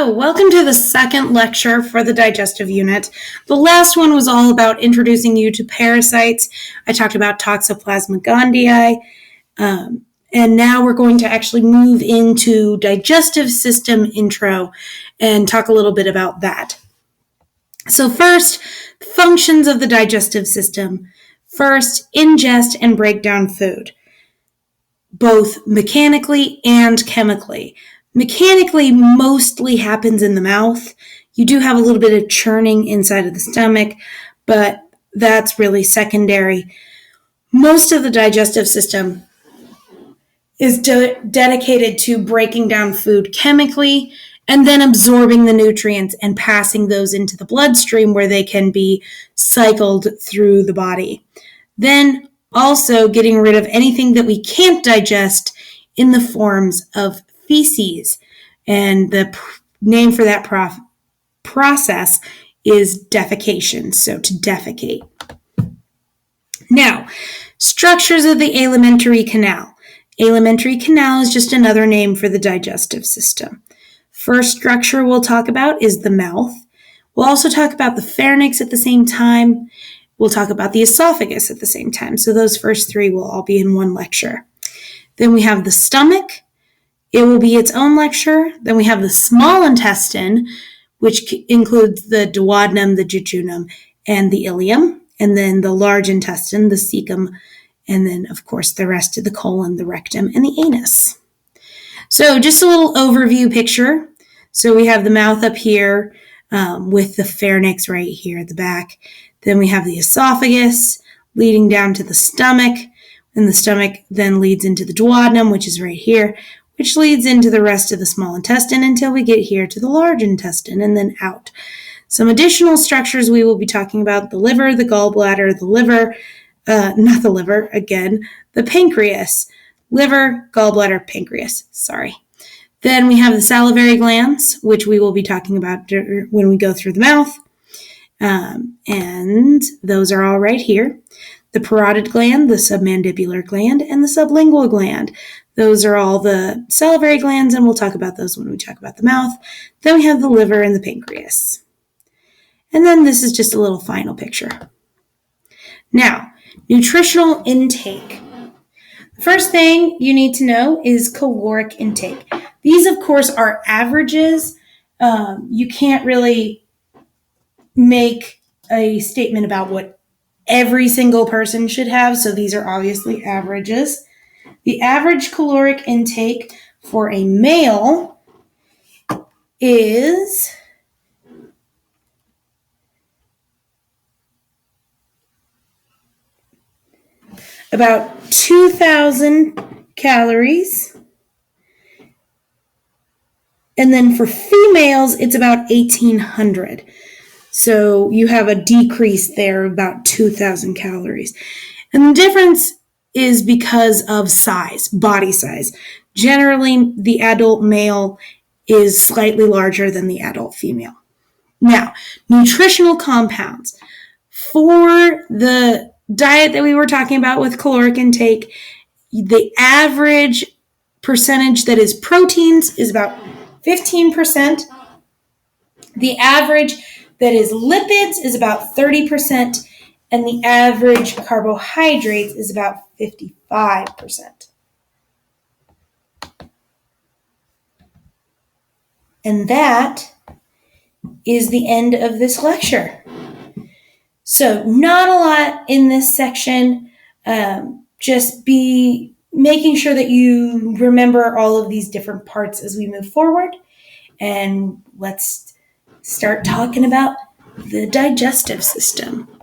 So, welcome to the second lecture for the digestive unit. The last one was all about introducing you to parasites. I talked about Toxoplasma gondii, and now we're going to actually move into digestive system intro and talk a little bit about that. So first, functions of the digestive system. First, ingest and break down food, both mechanically and chemically. Mechanically mostly happens in the mouth. You do have a little bit of churning inside of the stomach, but that's really secondary. Most of the digestive system is dedicated to breaking down food chemically and then absorbing the nutrients and passing those into the bloodstream where they can be cycled through the body. Then also getting rid of anything that we can't digest in the forms of feces. And the name for that process is defecation, so to defecate. Now, structures of the alimentary canal. Alimentary canal is just another name for the digestive system. First structure we'll talk about is the mouth. We'll also talk about the pharynx at the same time. We'll talk about the esophagus at the same time. So those first three will all be in one lecture. Then we have the stomach. It will be its own lecture. Then we have the small intestine, which includes the duodenum, the jejunum, and the ileum. And then the large intestine, the cecum, and then, of course, the rest of the colon, the rectum, and the anus. So just a little overview picture. So we have the mouth up here with the pharynx right here at the back. Then we have the esophagus leading down to the stomach. And the stomach then leads into the duodenum, which is right here, which leads into the rest of the small intestine until we get here to the large intestine and then out. Some additional structures we will be talking about: the liver, the gallbladder, the pancreas. Liver, gallbladder, pancreas, sorry. Then we have the salivary glands, which we will be talking about when we go through the mouth. And those are all right here. The parotid gland, the submandibular gland, and the sublingual gland. Those are all the salivary glands, and we'll talk about those when we talk about the mouth. Then we have the liver and the pancreas. And then this is just a little final picture. Now, nutritional intake. The first thing you need to know is caloric intake. These, of course, are averages. You can't really make a statement about what every single person should have, so these are obviously averages. The average caloric intake for a male is about 2,000 calories. And then for females, it's about 1,800. So you have a decrease there of about 2,000 calories. And the difference is because of size, body size. Generally, the adult male is slightly larger than the adult female. Now, nutritional compounds. For the diet that we were talking about with caloric intake, the average percentage that is proteins is about 15%. The average that is lipids is about 30%. And the average carbohydrates is about 55%. And that is the end of this lecture. So not a lot in this section. Just be making sure that you remember all of these different parts as we move forward. And let's start talking about the digestive system.